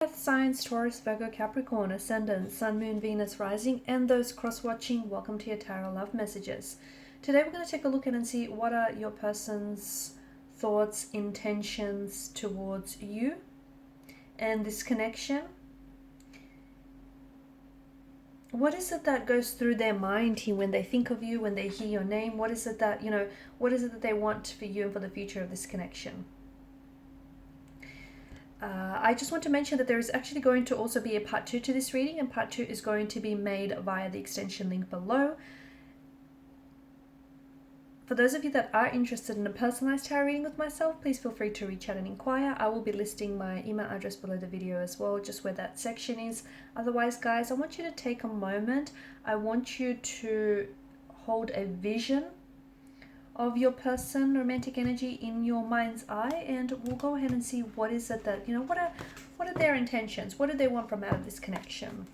Earth signs Taurus, Virgo, Capricorn, Ascendant, Sun, Moon, Venus, Rising, and those cross-watching, welcome to your Tarot Love Messages. Today we're going to take a look at and see what are your person's thoughts, intentions towards you and this connection. What is it that goes through their mind here when they think of you, when they hear your name? What is it that, what is it that they want for you and for the future of this connection? I just want to mention that there is actually going to also be a part 2 to this reading, and part 2 is going to be made via the extension link below. For those of you that are interested in a personalized tarot reading with myself, please feel free to reach out and inquire. I will be listing my email address below the video as well, just where that section is. Otherwise, guys, I want you to take a moment. I want you to hold a vision of your person, romantic energy in your mind's eye, and we'll go ahead and see what is it that, what are their intentions? What do they want from out of this connection?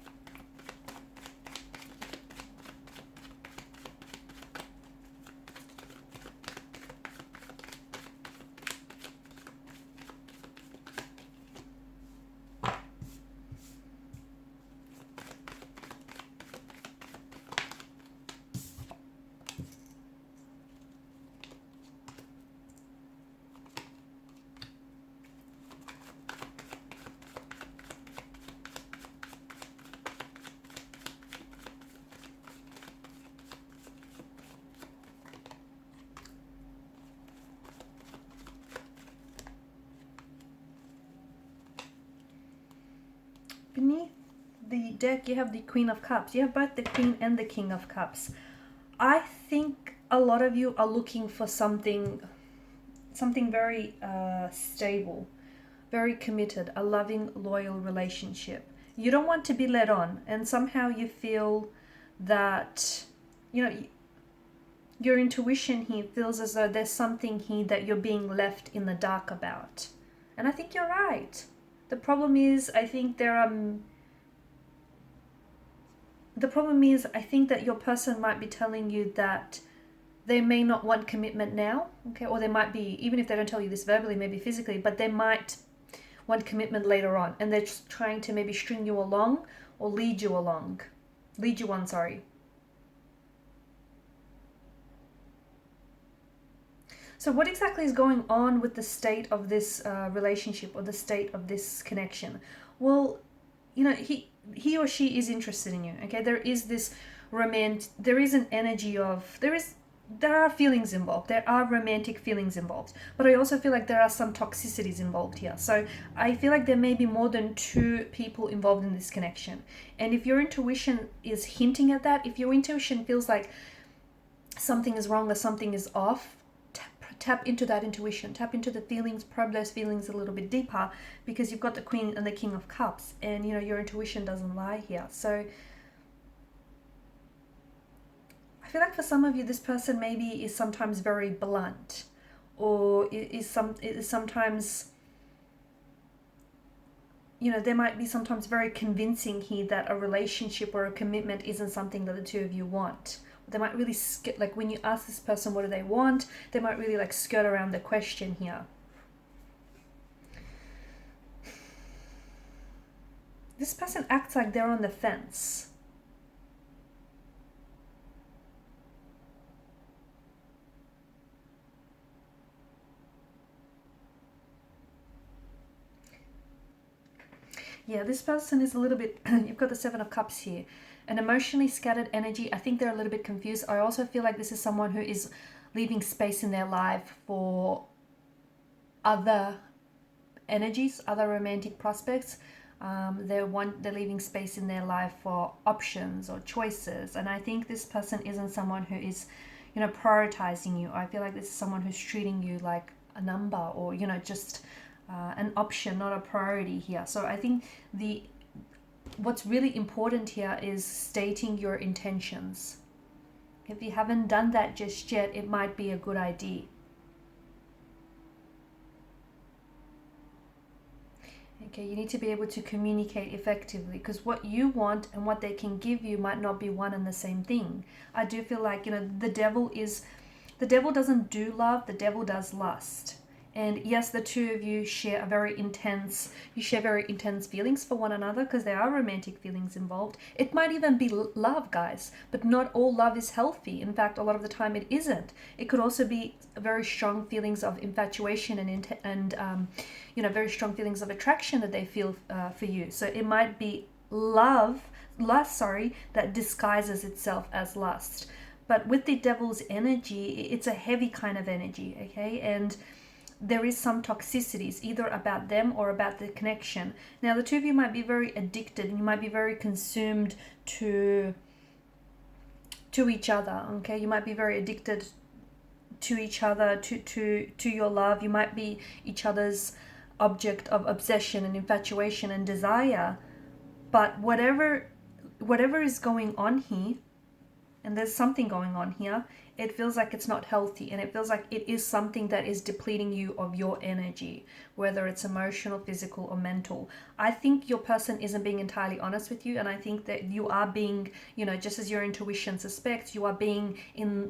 Beneath the deck, you have the Queen of Cups. You have both the Queen and the King of Cups. I think a lot of you are looking for something very stable, very committed, a loving, loyal relationship. You don't want to be led on, and somehow you feel that, your intuition here feels as though there's something here that you're being left in the dark about. And I think you're right. The problem is, I think that your person might be telling you that they may not want commitment now, okay? Or they might be, even if they don't tell you this verbally, maybe physically, but they might want commitment later on, and they're just trying to maybe string you along or lead you on, sorry. So what exactly is going on with the state of this relationship or the state of this connection? Well, he or she is interested in you, okay? There is this there is an energy of, there are feelings involved. There are romantic feelings involved. But I also feel like there are some toxicities involved here. So I feel like there may be more than 2 people involved in this connection. And if your intuition is hinting at that, if your intuition feels like something is wrong or something is off, tap into that intuition, tap into the feelings, probe those feelings a little bit deeper, because you've got the Queen and the King of Cups, and your intuition doesn't lie here. So I feel like for some of you, this person maybe is sometimes very blunt, or is sometimes, there might be sometimes very convincing here that a relationship or a commitment isn't something that the 2 of you want. They might really like when you ask this person what do they want, they might really like skirt around the question here. This person acts like they're on the fence. Yeah, this person is a little bit, you've got the 7 of Cups here. An emotionally scattered energy. I think they're a little bit confused. I also feel like this is someone who is leaving space in their life for other energies, other romantic prospects. They're leaving space in their life for options or choices. And I think this person isn't someone who is, prioritizing you. I feel like this is someone who's treating you like a number, or, just an option, not a priority here. So I think what's really important here is stating your intentions. If you haven't done that just yet, it might be a good idea. Okay, you need to be able to communicate effectively, because what you want and what they can give you might not be one and the same thing. I do feel like, the devil doesn't do love, the devil does lust. And yes, the two of you share very intense feelings for one another, because there are romantic feelings involved. It might even be love, guys, but not all love is healthy. In fact, a lot of the time it isn't. It could also be very strong feelings of infatuation and very strong feelings of attraction that they feel for you. So it might be lust, that disguises itself as lust. But with the devil's energy, it's a heavy kind of energy, okay? And there is some toxicities either about them or about the connection. Now, the two of you might be very addicted, and you might be very consumed to each other, okay? You might be very addicted to each other, to your love. You might be each other's object of obsession and infatuation and desire. But whatever is going on here, and there's something going on here, it feels like it's not healthy, and it feels like it is something that is depleting you of your energy, whether it's emotional, physical, or mental. I think your person isn't being entirely honest with you, and I think that you are being, just as your intuition suspects, you are being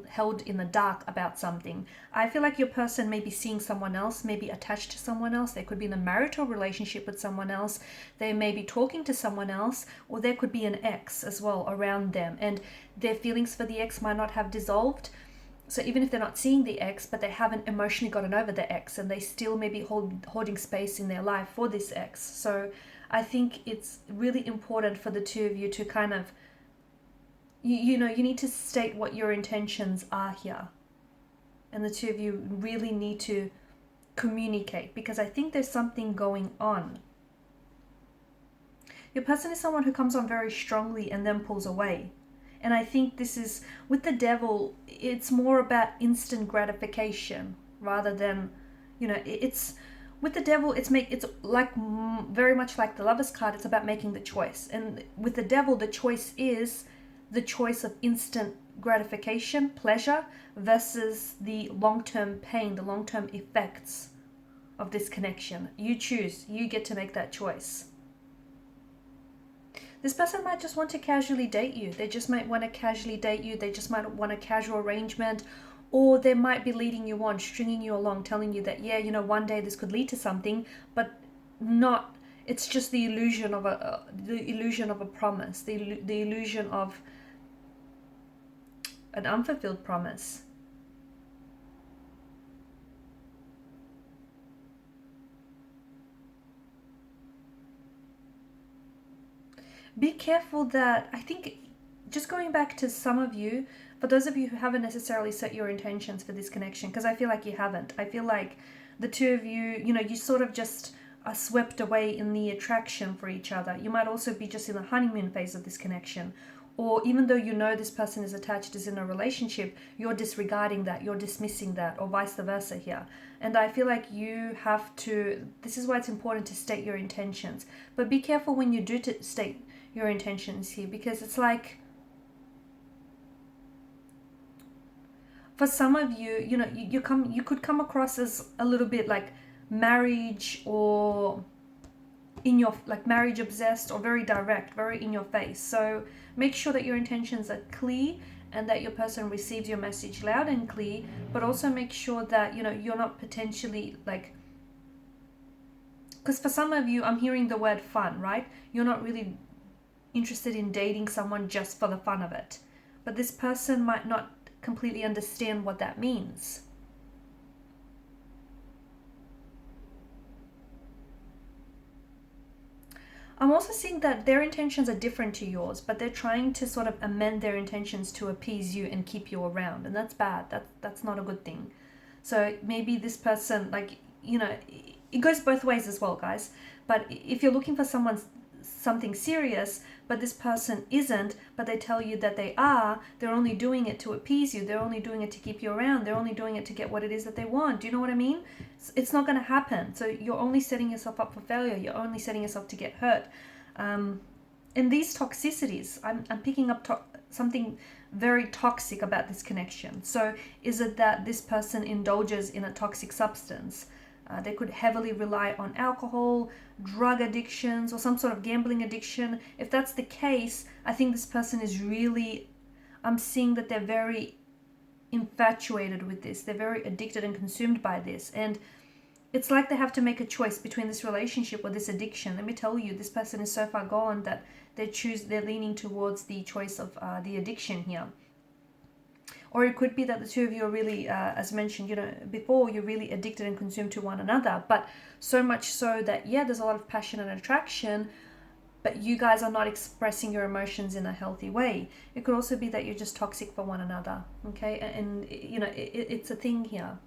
held in the dark about something. I feel like your person may be seeing someone else, may be attached to someone else. They could be in a marital relationship with someone else. They may be talking to someone else, or there could be an ex as well around them, and their feelings for the ex might not have dissolved. So even if they're not seeing the ex, but they haven't emotionally gotten over the ex, and they still may be holding space in their life for this ex. So I think it's really important for the two of you to kind of, you need to state what your intentions are here. And the two of you really need to communicate, because I think there's something going on. Your person is someone who comes on very strongly and then pulls away. And I think this is, with the devil, it's more about instant gratification rather than, it's, with the devil, it's like very much like the Lover's card. It's about making the choice. And with the devil, the choice is the choice of instant gratification, pleasure, versus the long-term pain, the long-term effects of this connection. You choose. You get to make that choice. This person might just want to casually date you. They just might want to casually date you. They just might want a casual arrangement, or they might be leading you on, stringing you along, telling you that, one day this could lead to something, but not. It's just the illusion of a promise, the illusion of an unfulfilled promise. Be careful that, I think, just going back to some of you, for those of you who haven't necessarily set your intentions for this connection, because I feel like you haven't. I feel like the two of you, you sort of just are swept away in the attraction for each other. You might also be just in the honeymoon phase of this connection. Or even though this person is attached, is in a relationship, you're disregarding that, you're dismissing that, or vice versa here. And I feel like you have to, this is why it's important to state your intentions. But be careful when you do state your intentions here, because it's like, for some of you, you could come across as a little bit like marriage, or marriage obsessed, or very direct, very in your face. So make sure that your intentions are clear and that your person receives your message loud and clear, but also make sure that you're not potentially because for some of you, I'm hearing the word fun, right? You're not really interested in dating someone just for the fun of it, but this person might not completely understand what that means. I'm also seeing that their intentions are different to yours, but they're trying to sort of amend their intentions to appease you and keep you around, and that's bad. That's not a good thing. So maybe this person, it goes both ways as well, guys. But if you're looking for something serious, but this person isn't, but they tell you that they are, they're only doing it to appease you, they're only doing it to keep you around, they're only doing it to get what it is that they want. Do you know what I mean? It's not going to happen. So you're only setting yourself up for failure. You're only setting yourself to get hurt. And these toxicities, I'm picking up something very toxic about this connection. So is it that this person indulges in a toxic substance? They could heavily rely on alcohol, drug addictions, or some sort of gambling addiction. If that's the case, I think this person is really, I'm seeing that they're very infatuated with this. They're very addicted and consumed by this. And It's like they have to make a choice between this relationship or this addiction. Let me tell you, this person is so far gone that they're leaning towards the choice of the addiction here. Or it could be that the two of you are really, as mentioned, before, you're really addicted and consumed to one another, but so much so that, yeah, there's a lot of passion and attraction, but you guys are not expressing your emotions in a healthy way. It could also be that you're just toxic for one another, okay? And it's a thing here.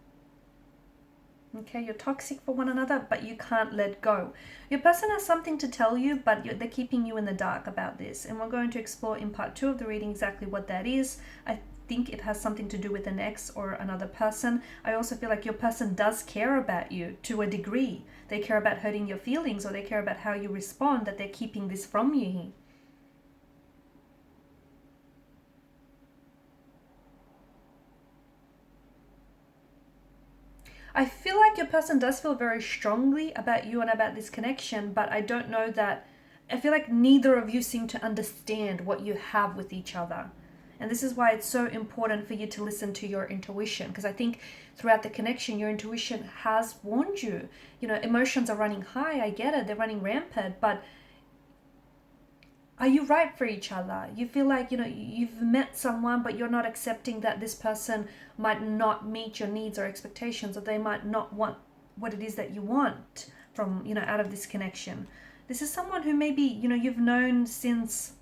Okay, you're toxic for one another, but you can't let go. Your person has something to tell you, but they're keeping you in the dark about this. And we're going to explore in part 2 of the reading exactly what that is. I think it has something to do with an ex or another person. I also feel like your person does care about you to a degree. They care about hurting your feelings, or they care about how you respond, that they're keeping this from you. I feel like your person does feel very strongly about you and about this connection, but I don't know that. I feel like neither of you seem to understand what you have with each other. And this is why it's so important for you to listen to your intuition, because I think throughout the connection, your intuition has warned you. Emotions are running high. I get it. They're running rampant, but are you right for each other? You feel like, you've met someone, but you're not accepting that this person might not meet your needs or expectations, or they might not want what it is that you want from, out of this connection. This is someone who maybe, you've known since,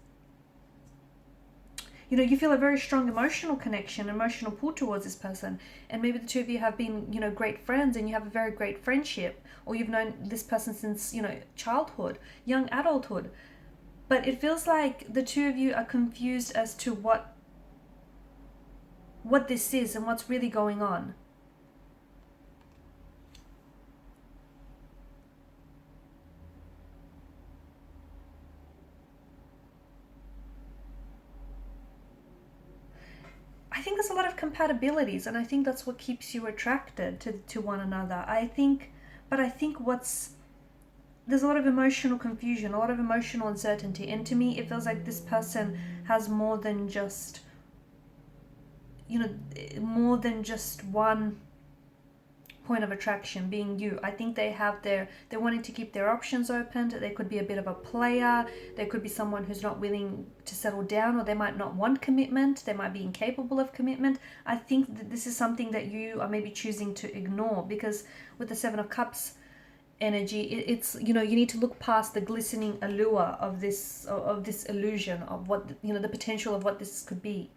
you feel a very strong emotional connection, emotional pull towards this person. And maybe the two of you have been, great friends, and you have a very great friendship, or you've known this person since, childhood, young adulthood. But it feels like the two of you are confused as to what this is and what's really going on. I think there's a lot of compatibilities, and I think that's what keeps you attracted to one another. But I think there's a lot of emotional confusion, a lot of emotional uncertainty. And to me, it feels like this person has more than just, one point of attraction, being you. I think they're wanting to keep their options open. They could be a bit of a player. There could be someone who's not willing to settle down, or they might not want commitment. They might be incapable of commitment. I think that this is something that you are maybe choosing to ignore, because with the Seven of Cups energy, it's you need to look past the glistening allure of this illusion of what the potential of what this could be.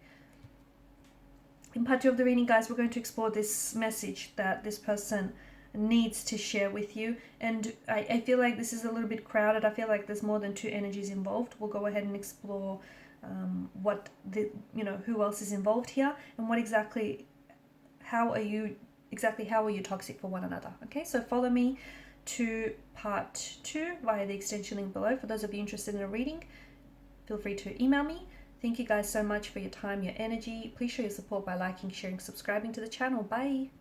In part 2 of the reading, guys, we're going to explore this message that this person needs to share with you. And I feel like this is a little bit crowded. I feel like there's more than 2 energies involved. We'll go ahead and explore who else is involved here, and how are you toxic for one another. Okay, so follow me to part 2 via the extension link below. For those of you interested in a reading, feel free to email me. Thank you guys so much for your time, your energy. Please show your support by liking, sharing, subscribing to the channel. Bye.